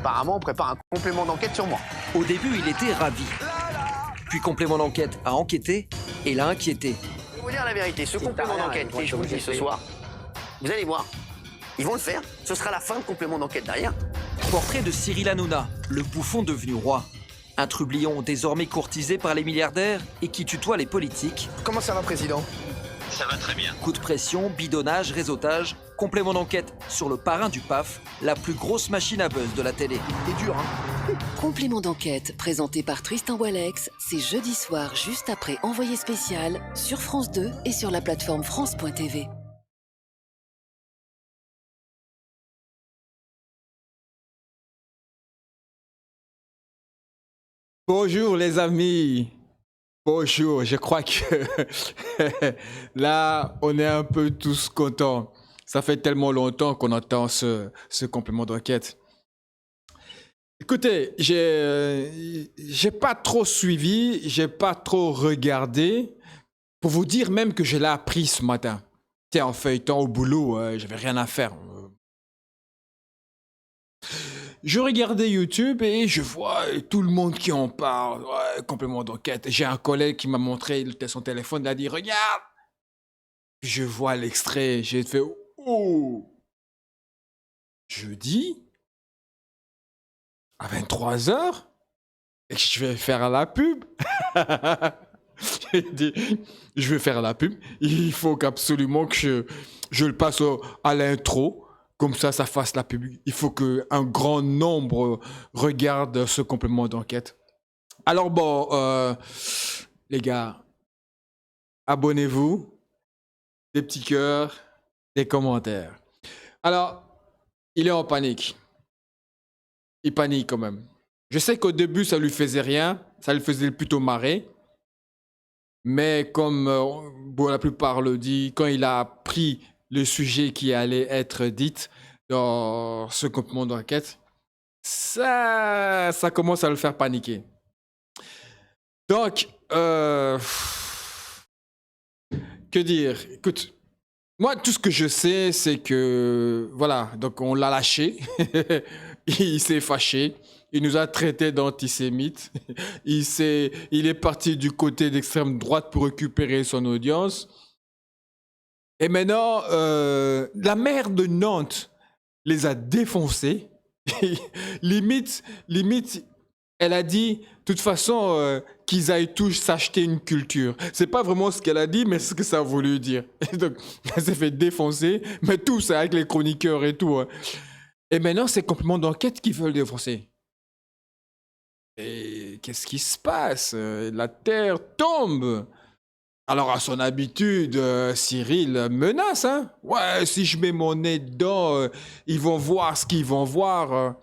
apparemment, on prépare un complément d'enquête sur moi. Au début, il était ravi. Puis complément d'enquête a enquêté et l'a inquiété. Je vais vous dire la vérité, ce complément d'enquête, et je vous le dis ce soir, vous allez voir, ils vont le faire, ce sera la fin de complément d'enquête derrière. Portrait de Cyril Hanouna, le bouffon devenu roi. Un trublion désormais courtisé par les milliardaires et qui tutoie les politiques. Comment ça va, président? Ça va très bien. Coup de pression, bidonnage, réseautage, complément d'enquête sur le parrain du PAF, la plus grosse machine à buzz de la télé. C'est dur, hein? Complément d'enquête présenté par Tristan Walex, c'est jeudi soir juste après Envoyé spécial sur France 2 et sur la plateforme France.tv. Bonjour les amis. Bonjour, je crois que là, on est un peu tous contents. Ça fait tellement longtemps qu'on entend ce complément d'enquête. Écoutez, j'ai pas trop suivi, j'ai pas trop regardé. Pour vous dire même que je l'ai appris ce matin. Tiens, en feuilletant au boulot, j'avais rien à faire. Je regardais YouTube et je vois tout le monde qui en parle. Ouais, complément d'enquête. J'ai un collègue qui m'a montré son téléphone, il a dit « Regarde !» Je vois l'extrait, j'ai fait « Oh !» Jeudi, à 23h, et je vais faire la pub. J'ai dit « Je vais faire la pub. Il faut qu'absolument que je le passe à l'intro. » Comme ça fasse la pub. Il faut qu'un grand nombre regarde ce complément d'enquête. Alors bon, les gars, abonnez-vous, des petits cœurs, des commentaires. Alors, il est en panique. Il panique quand même. Je sais qu'au début, ça lui faisait rien, ça lui faisait plutôt marrer. Mais comme bon, la plupart le disent, quand il a appris le sujet qui allait être dit dans ce complément d'enquête, ça commence à le faire paniquer. Donc, que dire? Écoute, moi, tout ce que je sais, c'est que, voilà, donc on l'a lâché, il s'est fâché, il nous a traités d'antisémites, il est parti du côté d'extrême droite pour récupérer son audience. Et maintenant, la maire de Nantes les a défoncés. limite, elle a dit, de toute façon, qu'ils aillent tous s'acheter une culture. C'est pas vraiment ce qu'elle a dit, mais ce que ça a voulu dire. Et donc, elle s'est fait défoncer, mais tous, avec les chroniqueurs et tout. Hein. Et maintenant, c'est complément d'enquête qu'ils veulent défoncer. Et qu'est-ce qui se passe? La terre tombe. Alors, à son habitude, Cyril menace, hein. Ouais, si je mets mon nez dedans, ils vont voir ce qu'ils vont voir.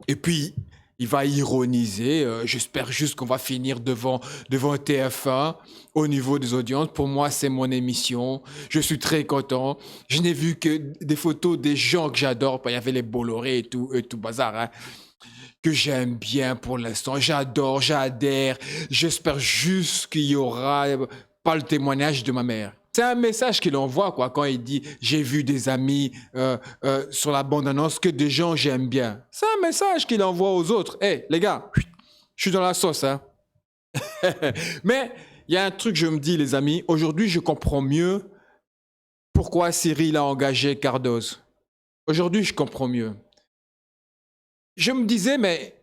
Et puis, il va ironiser. J'espère juste qu'on va finir devant TF1 au niveau des audiences. Pour moi, c'est mon émission. Je suis très content. Je n'ai vu que des photos des gens que j'adore. Il y avait les Bolloré et tout bazar, hein, que j'aime bien pour l'instant. J'adore, j'adhère. J'espère juste qu'il y aura pas le témoignage de ma mère. C'est un message qu'il envoie, quoi, quand il dit « J'ai vu des amis sur la bande-annonce que des gens j'aime bien ». C'est un message qu'il envoie aux autres. « Hey, les gars, je suis dans la sauce, hein. » Mais il y a un truc, je me dis, les amis, aujourd'hui, je comprends mieux pourquoi Cyril a engagé Cardoz. Aujourd'hui, je comprends mieux. Je me disais, mais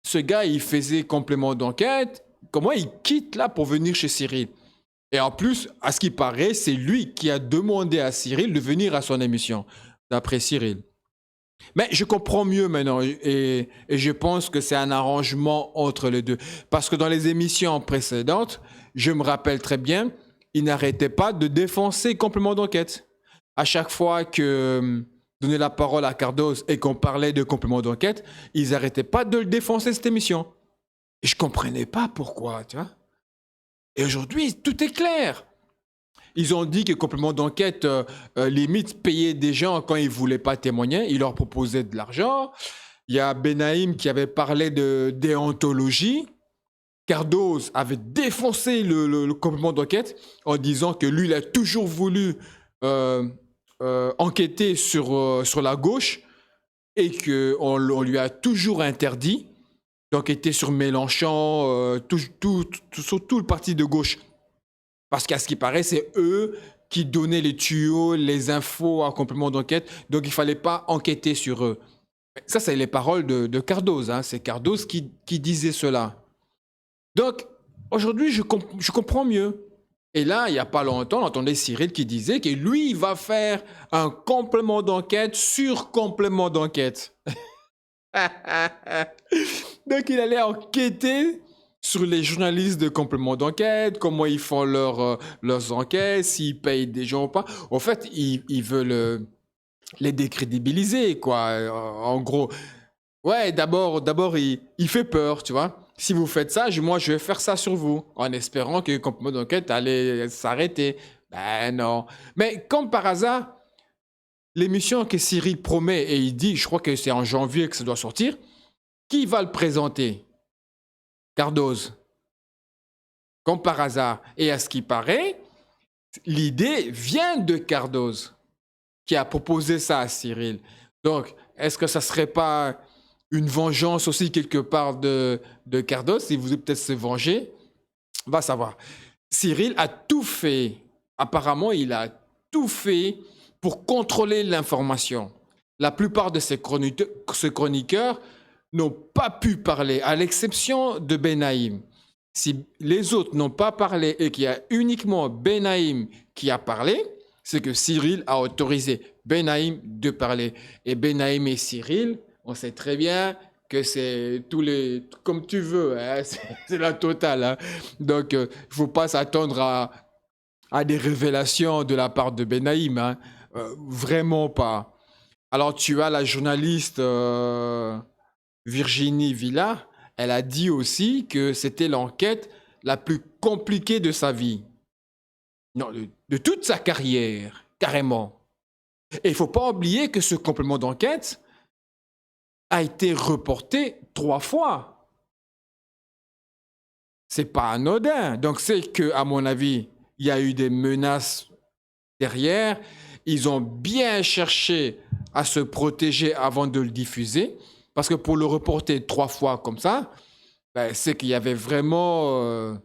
ce gars, il faisait complément d'enquête. Comment il quitte là pour venir chez Cyril? Et en plus, à ce qui paraît, c'est lui qui a demandé à Cyril de venir à son émission, d'après Cyril. Mais je comprends mieux maintenant et je pense que c'est un arrangement entre les deux. Parce que dans les émissions précédentes, je me rappelle très bien, il n'arrêtait pas de défoncer complément d'enquête. À chaque fois que donnait la parole à Cardoz et qu'on parlait de complément d'enquête, ils n'arrêtaient pas de le défoncer cette émission. Et je ne comprenais pas pourquoi, tu vois. Et aujourd'hui, tout est clair. Ils ont dit que complément d'enquête, limite, payait des gens quand ils ne voulaient pas témoigner. Ils leur proposaient de l'argent. Il y a Benaïm qui avait parlé de déontologie. Cardoz avait défoncé le complément d'enquête en disant que lui, il a toujours voulu enquêter sur la gauche. et qu'on lui a toujours interdit d'enquêter sur Mélenchon, sur tout le parti de gauche. Parce qu'à ce qui paraît, c'est eux qui donnaient les tuyaux, les infos à complément d'enquête, donc il ne fallait pas enquêter sur eux. Ça, c'est les paroles de Cardoz, hein. C'est Cardoz qui disait cela. Donc, aujourd'hui, je comprends mieux. Et là, il n'y a pas longtemps, on entendait Cyril qui disait que lui, il va faire un complément d'enquête sur complément d'enquête. Donc, il allait enquêter sur les journalistes de complément d'enquête, comment ils font leurs enquêtes, s'ils payent des gens ou pas. En fait, il veut les décrédibiliser, quoi. En gros, ouais, d'abord, il fait peur, tu vois. Si vous faites ça, moi, je vais faire ça sur vous, en espérant que le complément d'enquête allait s'arrêter. Ben non. Mais comme par hasard, l'émission que Cyril promet, et il dit, je crois que c'est en janvier que ça doit sortir, qui va le présenter? Cardoz. Comme par hasard. Et à ce qui paraît, l'idée vient de Cardoz, qui a proposé ça à Cyril. Donc, est-ce que ça ne serait pas une vengeance aussi quelque part de Cardoz, si vous voulez peut-être se venger? On va savoir. Cyril a tout fait. Apparemment, il a tout fait pour contrôler l'information. La plupart de ces chroniqueurs n'ont pas pu parler, à l'exception de Benaïm. Si les autres n'ont pas parlé et qu'il y a uniquement Benaïm qui a parlé, c'est que Cyril a autorisé Benaïm de parler. Et Benaïm et Cyril, on sait très bien que c'est tous les... comme tu veux, hein, c'est la totale. Hein. Donc, il ne faut pas s'attendre à des révélations de la part de Benaïm. Hein. Vraiment pas. Alors, tu as la journaliste Virginie Villa. Elle a dit aussi que c'était l'enquête la plus compliquée de sa vie. Non, de toute sa carrière, carrément. Et il ne faut pas oublier que ce complément d'enquête a été reporté 3 fois. C'est pas anodin. Donc c'est que, à mon avis, il y a eu des menaces derrière. Ils ont bien cherché à se protéger avant de le diffuser. Parce que pour le reporter 3 fois comme ça, ben, c'est qu'il y avait vraiment,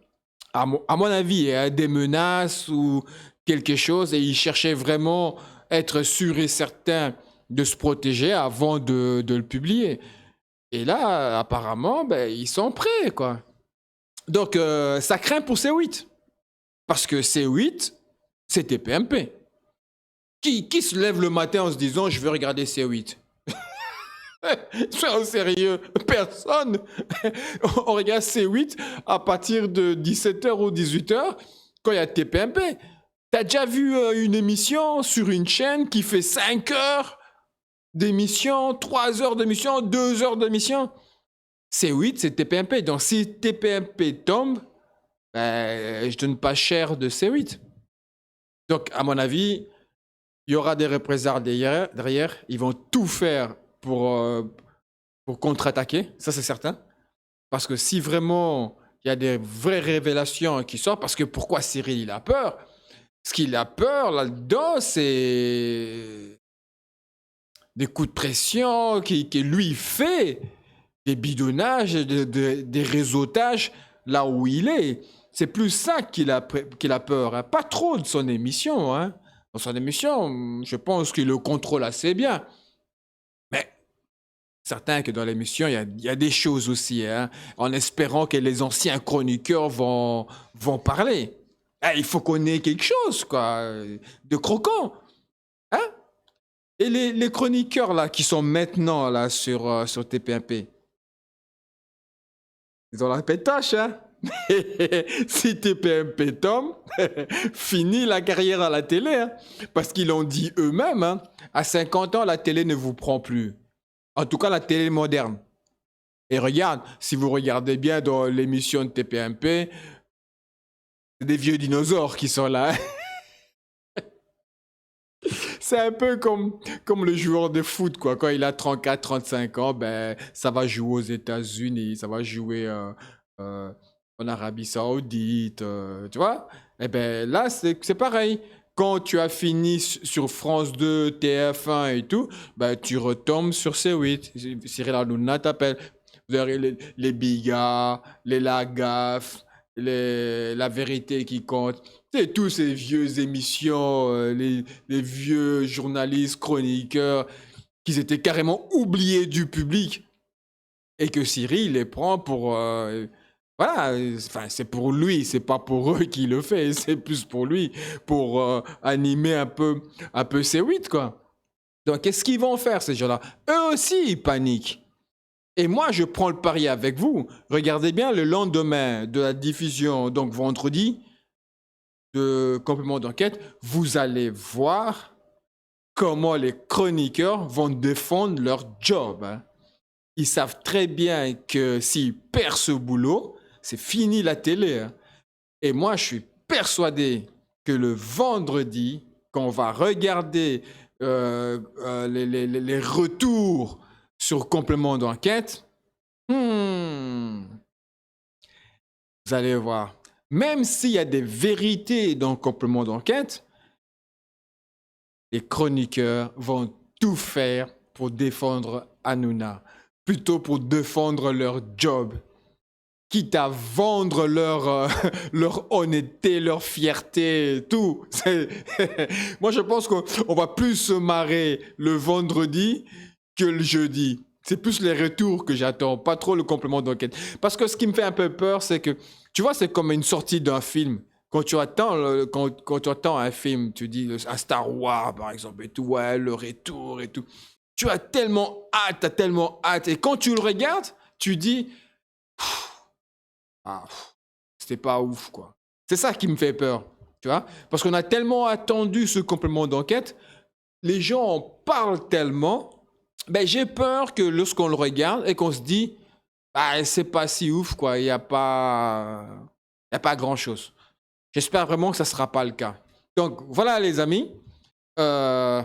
à mon avis, hein, des menaces ou quelque chose. Et ils cherchaient vraiment être sûrs et certains de se protéger avant de le publier. Et là, apparemment, ben, ils sont prêts, quoi. Donc, ça craint pour C8. Parce que C8, c'est TPMP. Qui se lève le matin en se disant « Je veux regarder C8 » Sois au sérieux, personne. On regarde C8 à partir de 17h ou 18h quand il y a TPMP. T'as déjà vu une émission sur une chaîne qui fait 5 heures d'émission, 3 heures d'émission, 2 heures d'émission? C8, c'est TPMP. Donc si TPMP tombe, ben, je donne pas cher de C8. Donc à mon avis, il y aura des représailles derrière. Ils vont tout faire pour contre-attaquer, ça c'est certain. Parce que si vraiment il y a des vraies révélations qui sortent, parce que pourquoi Cyril il a peur? Ce qu'il a peur là-dedans, c'est des coups de pression qu'il lui fait, des bidonnages, des réseautages là où il est. C'est plus ça qu'il a peur, hein. Pas trop de son émission. Hein. Dans son émission, je pense qu'il le contrôle assez bien. Mais certain que dans l'émission, il y a des choses aussi, hein, en espérant que les anciens chroniqueurs vont parler. Il faut qu'on ait quelque chose, quoi, de croquant. Hein? Et les chroniqueurs là, qui sont maintenant là, sur TPMP, ils ont la pétache. Hein? Si TPMP tombe, fini la carrière à la télé. Hein? Parce qu'ils l'ont dit eux-mêmes, hein, à 50 ans, la télé ne vous prend plus. En tout cas, la télé moderne. Et regarde, si vous regardez bien dans l'émission de TPMP, c'est des vieux dinosaures qui sont là. C'est un peu comme le joueur de foot, quoi. Quand il a 34, 35 ans, ben, ça va jouer aux États-Unis, ça va jouer en Arabie Saoudite, tu vois. Et ben là, c'est pareil. quand tu as fini sur France 2, TF1 et tout, bah, tu retombes sur C8. Cyril Hanouna t'appelle. Vous avez les Bigas, les Lagaffe, La Vérité qui compte. C'est tous ces vieux émissions, les vieux journalistes, chroniqueurs, qui étaient carrément oubliés du public. Et que Cyril les prend pour... voilà, enfin, c'est pour lui, c'est pas pour eux qu'il le fait, c'est plus pour lui, pour animer un peu C8, quoi. Donc, qu'est-ce qu'ils vont faire, ces gens-là? Eux aussi, ils paniquent. Et moi, je prends le pari avec vous. Regardez bien le lendemain de la diffusion, donc vendredi, de complément d'enquête, vous allez voir comment les chroniqueurs vont défendre leur job. Hein. Ils savent très bien que s'ils perdent ce boulot, c'est fini la télé. Hein. Et moi, je suis persuadé que le vendredi, quand on va regarder les retours sur complément d'enquête, vous allez voir. Même s'il y a des vérités dans le complément d'enquête, les chroniqueurs vont tout faire pour défendre Hanouna, plutôt pour défendre leur job, quitte à vendre leur honnêteté, leur fierté, tout. Moi, je pense qu'on va plus se marrer le vendredi que le jeudi. C'est plus les retours que j'attends, pas trop le complément d'enquête. Parce que ce qui me fait un peu peur, c'est que, tu vois, c'est comme une sortie d'un film. Quand tu attends un film, tu dis un Star Wars, par exemple, et tout, ouais, le retour et tout. Tu as tellement hâte. Et quand tu le regardes, tu dis, c'était pas ouf, quoi. C'est ça qui me fait peur, tu vois. Parce qu'on a tellement attendu ce complément d'enquête, les gens en parlent tellement, ben, j'ai peur que lorsqu'on le regarde et qu'on se dit, c'est pas si ouf, quoi, il n'y a pas grand-chose. J'espère vraiment que ça ne sera pas le cas. Donc, voilà, les amis. Je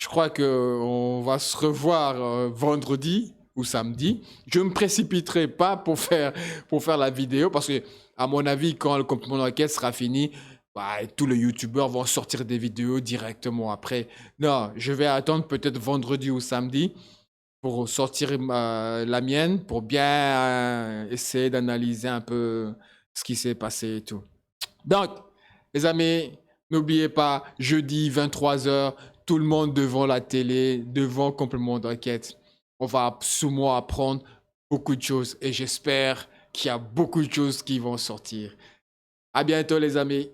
crois qu'on va se revoir vendredi ou samedi. Je ne me précipiterai pas pour faire la vidéo parce que, à mon avis, quand le complément d'enquête sera fini, tous les youtubeurs vont sortir des vidéos directement après. Non, je vais attendre peut-être vendredi ou samedi pour sortir la mienne, pour bien essayer d'analyser un peu ce qui s'est passé et tout. Donc, les amis, n'oubliez pas, jeudi 23h, tout le monde devant la télé, devant complément d'enquête. On va absolument apprendre beaucoup de choses et j'espère qu'il y a beaucoup de choses qui vont sortir. À bientôt, les amis.